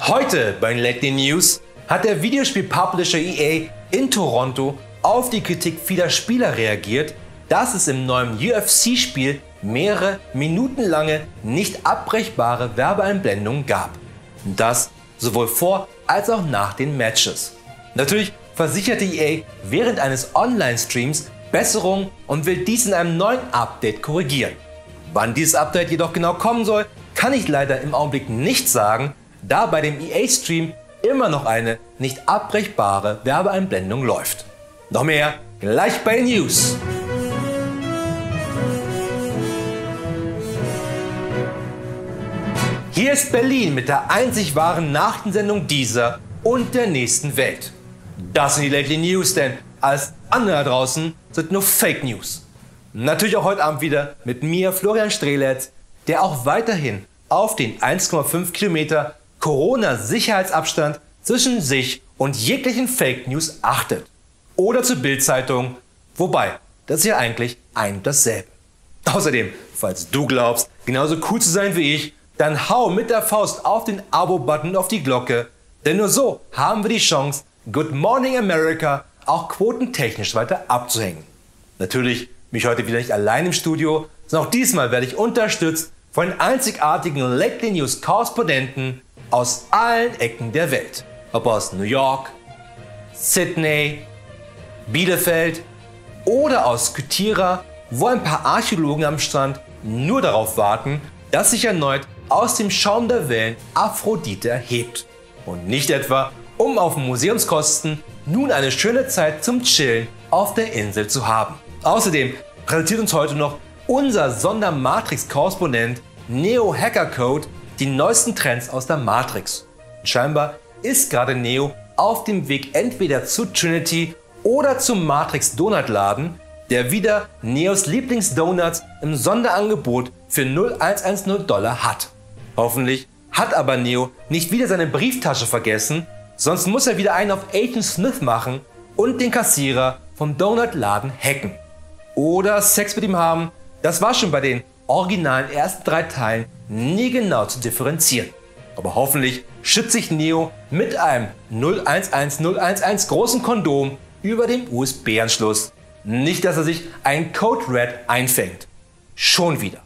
Heute bei den Lately News hat der Videospiel-Publisher EA in Toronto auf die Kritik vieler Spieler reagiert, dass es im neuen UFC-Spiel mehrere minutenlange, nicht abbrechbare Werbeeinblendungen gab. Das sowohl vor als auch nach den Matches. Natürlich versicherte EA während eines Online-Streams Besserung und will dies in einem neuen Update korrigieren. Wann dieses Update jedoch genau kommen soll, kann ich leider im Augenblick nicht sagen, da bei dem EA-Stream immer noch eine nicht abbrechbare Werbeeinblendung läuft. Noch mehr gleich bei den News. Hier ist Berlin mit der einzig wahren Nachrichtensendung dieser und der nächsten Welt. Das sind die Lately News, denn alles andere da draußen sind nur Fake News. Natürlich auch heute Abend wieder mit mir, Florian Strehlitz, der auch weiterhin auf den 1,5 Kilometer Corona-Sicherheitsabstand zwischen sich und jeglichen Fake News achtet. Oder zur Bild-Zeitung, wobei, das ist ja eigentlich ein und dasselbe. Außerdem, falls du glaubst, genauso cool zu sein wie ich, dann hau mit der Faust auf den Abo-Button und auf die Glocke, denn nur so haben wir die Chance, Good Morning America auch quotentechnisch weiter abzuhängen. Natürlich bin ich heute wieder nicht allein im Studio, sondern auch diesmal werde ich unterstützt von den einzigartigen Lately News Korrespondenten aus allen Ecken der Welt. Ob aus New York, Sydney, Bielefeld oder aus Kythira, wo ein paar Archäologen am Strand nur darauf warten, dass sich erneut aus dem Schaum der Wellen Aphrodite erhebt. Und nicht etwa, um auf Museumskosten nun eine schöne Zeit zum Chillen auf der Insel zu haben. Außerdem präsentiert uns heute noch unser Sondermatrix-Korrespondent Neo Hacker Code die neuesten Trends aus der Matrix. Und scheinbar ist gerade Neo auf dem Weg entweder zu Trinity oder zum Matrix Donutladen, der wieder Neos Lieblingsdonuts im Sonderangebot für 0,110 $ hat. Hoffentlich hat aber Neo nicht wieder seine Brieftasche vergessen, sonst muss er wieder einen auf Agent Smith machen und den Kassierer vom Donutladen hacken. Oder Sex mit ihm haben, das war schon bei den originalen ersten 3 Teilen nie genau zu differenzieren. Aber hoffentlich schützt sich Neo mit einem 011011 großen Kondom über dem USB-Anschluss. Nicht, dass er sich einen Code Red einfängt. Schon wieder.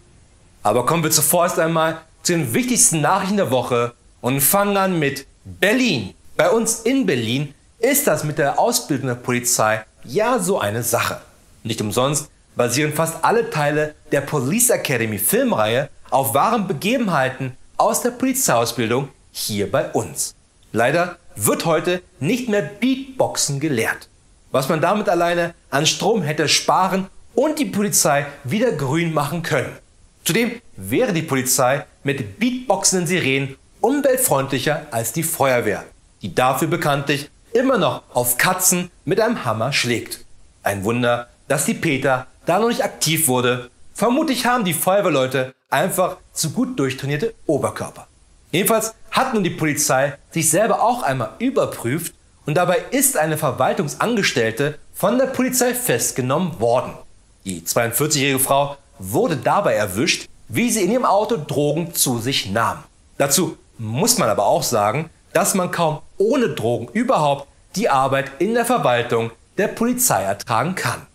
Aber kommen wir zuvorerst einmal zu den wichtigsten Nachrichten der Woche und fangen an mit Berlin. Bei uns in Berlin ist das mit der Ausbildung der Polizei ja so eine Sache. Nicht umsonst basieren fast alle Teile der Police Academy Filmreihe auf wahren Begebenheiten aus der Polizeiausbildung hier bei uns. Leider wird heute nicht mehr Beatboxen gelehrt, was man damit alleine an Strom hätte sparen und die Polizei wieder grün machen können. Zudem wäre die Polizei mit beatboxenden Sirenen umweltfreundlicher als die Feuerwehr, die dafür bekanntlich immer noch auf Katzen mit einem Hammer schlägt. Ein Wunder, dass die PETA da noch nicht aktiv wurde. Vermutlich haben die Feuerwehrleute einfach zu gut durchtrainierte Oberkörper. Jedenfalls hat nun die Polizei sich selber auch einmal überprüft und dabei ist eine Verwaltungsangestellte von der Polizei festgenommen worden. Die 42-jährige Frau wurde dabei erwischt, wie sie in ihrem Auto Drogen zu sich nahm. Dazu muss man aber auch sagen, dass man kaum ohne Drogen überhaupt die Arbeit in der Verwaltung der Polizei ertragen kann.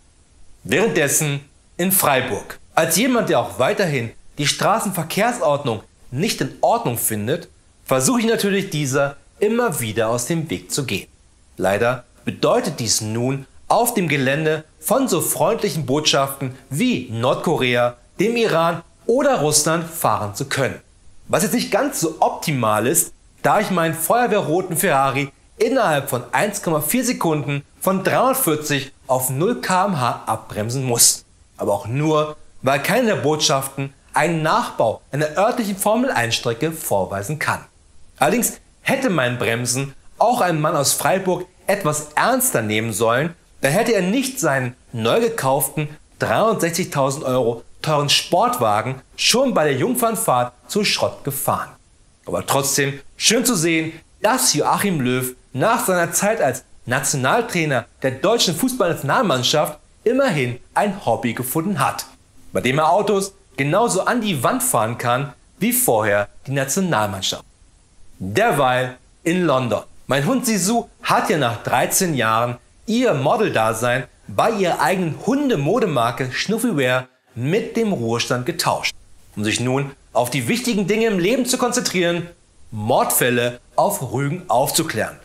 Währenddessen in Freiburg. Als jemand, der auch weiterhin die Straßenverkehrsordnung nicht in Ordnung findet, versuche ich natürlich dieser immer wieder aus dem Weg zu gehen. Leider bedeutet dies nun, auf dem Gelände von so freundlichen Botschaften wie Nordkorea, dem Iran oder Russland fahren zu können. Was jetzt nicht ganz so optimal ist, da ich meinen feuerwehrroten Ferrari innerhalb von 1,4 Sekunden von 340 auf 0 km/h abbremsen muss. Aber auch nur, weil keine der Botschaften einen Nachbau einer örtlichen Formel-1-Strecke vorweisen kann. Allerdings hätte mein Bremsen auch ein Mann aus Freiburg etwas ernster nehmen sollen, dann hätte er nicht seinen neu gekauften 63.000 € teuren Sportwagen schon bei der Jungfernfahrt zu Schrott gefahren. Aber trotzdem schön zu sehen, dass Joachim Löw nach seiner Zeit als Nationaltrainer der deutschen Fußballnationalmannschaft immerhin ein Hobby gefunden hat, bei dem er Autos genauso an die Wand fahren kann wie vorher die Nationalmannschaft. Derweil in London. Mein Hund Sisu hat ja nach 13 Jahren ihr Model-Dasein bei ihrer eigenen Hundemodemarke Schnuffywear mit dem Ruhestand getauscht, um sich nun auf die wichtigen Dinge im Leben zu konzentrieren, Mordfälle auf Rügen aufzuklären.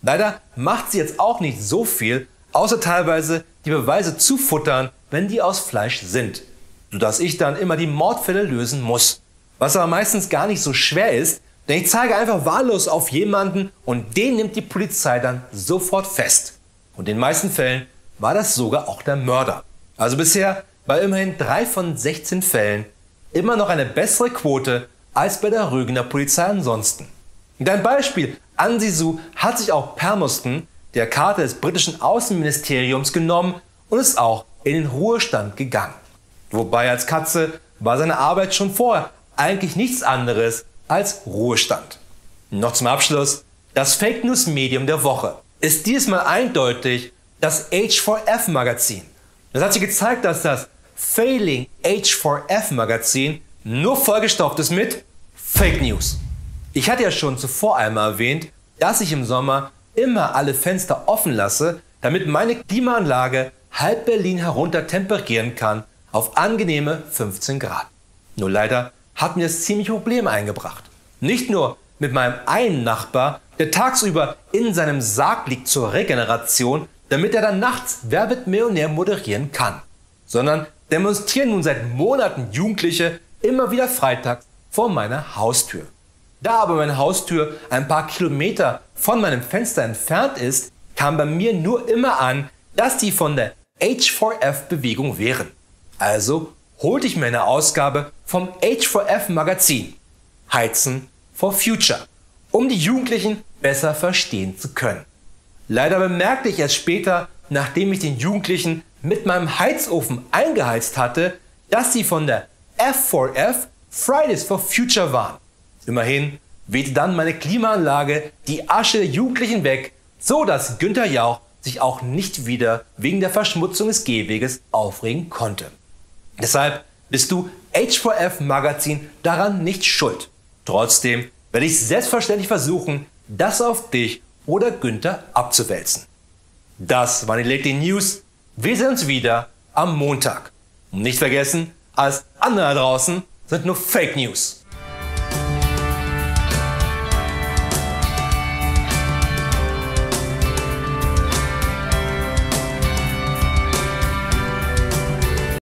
Leider macht sie jetzt auch nicht so viel, außer teilweise die Beweise zu futtern, wenn die aus Fleisch sind, sodass ich dann immer die Mordfälle lösen muss. Was aber meistens gar nicht so schwer ist, denn ich zeige einfach wahllos auf jemanden und den nimmt die Polizei dann sofort fest. Und in den meisten Fällen war das sogar auch der Mörder. Also bisher bei immerhin 3 von 16 Fällen immer noch eine bessere Quote als bei der Rügener Polizei ansonsten. Und ein Beispiel an Sisu hat sich auch Palmerston, der Kater des britischen Außenministeriums, genommen und ist auch in den Ruhestand gegangen. Wobei als Katze war seine Arbeit schon vorher eigentlich nichts anderes als Ruhestand. Noch zum Abschluss, das Fake News Medium der Woche ist diesmal eindeutig das H4F Magazin. Das hat sich gezeigt, dass das Failing H4F Magazin nur vollgestopft ist mit Fake News. Ich hatte ja schon zuvor einmal erwähnt, dass ich im Sommer immer alle Fenster offen lasse, damit meine Klimaanlage halb Berlin herunter temperieren kann auf angenehme 15 Grad. Nur leider hat mir das ziemlich Probleme eingebracht. Nicht nur mit meinem einen Nachbar, der tagsüber in seinem Sarg liegt zur Regeneration, damit er dann nachts Wer wird Millionär moderieren kann, sondern demonstrieren nun seit Monaten Jugendliche immer wieder freitags vor meiner Haustür. Da aber meine Haustür ein paar Kilometer von meinem Fenster entfernt ist, kam bei mir nur immer an, dass die von der H4F-Bewegung wären. Also holte ich mir eine Ausgabe vom H4F Magazin, Heizen for Future, um die Jugendlichen besser verstehen zu können. Leider bemerkte ich erst später, nachdem ich den Jugendlichen mit meinem Heizofen eingeheizt hatte, dass sie von der F4F Fridays for Future waren. Immerhin wehte dann meine Klimaanlage die Asche der Jugendlichen weg, so dass Günther Jauch sich auch nicht wieder wegen der Verschmutzung des Gehweges aufregen konnte. Deshalb bist du H4F Magazin daran nicht schuld. Trotzdem werde ich selbstverständlich versuchen, das auf dich oder Günther abzuwälzen. Das waren die Lately News. Wir sehen uns wieder am Montag. Und nicht vergessen, alles andere da draußen sind nur Fake News.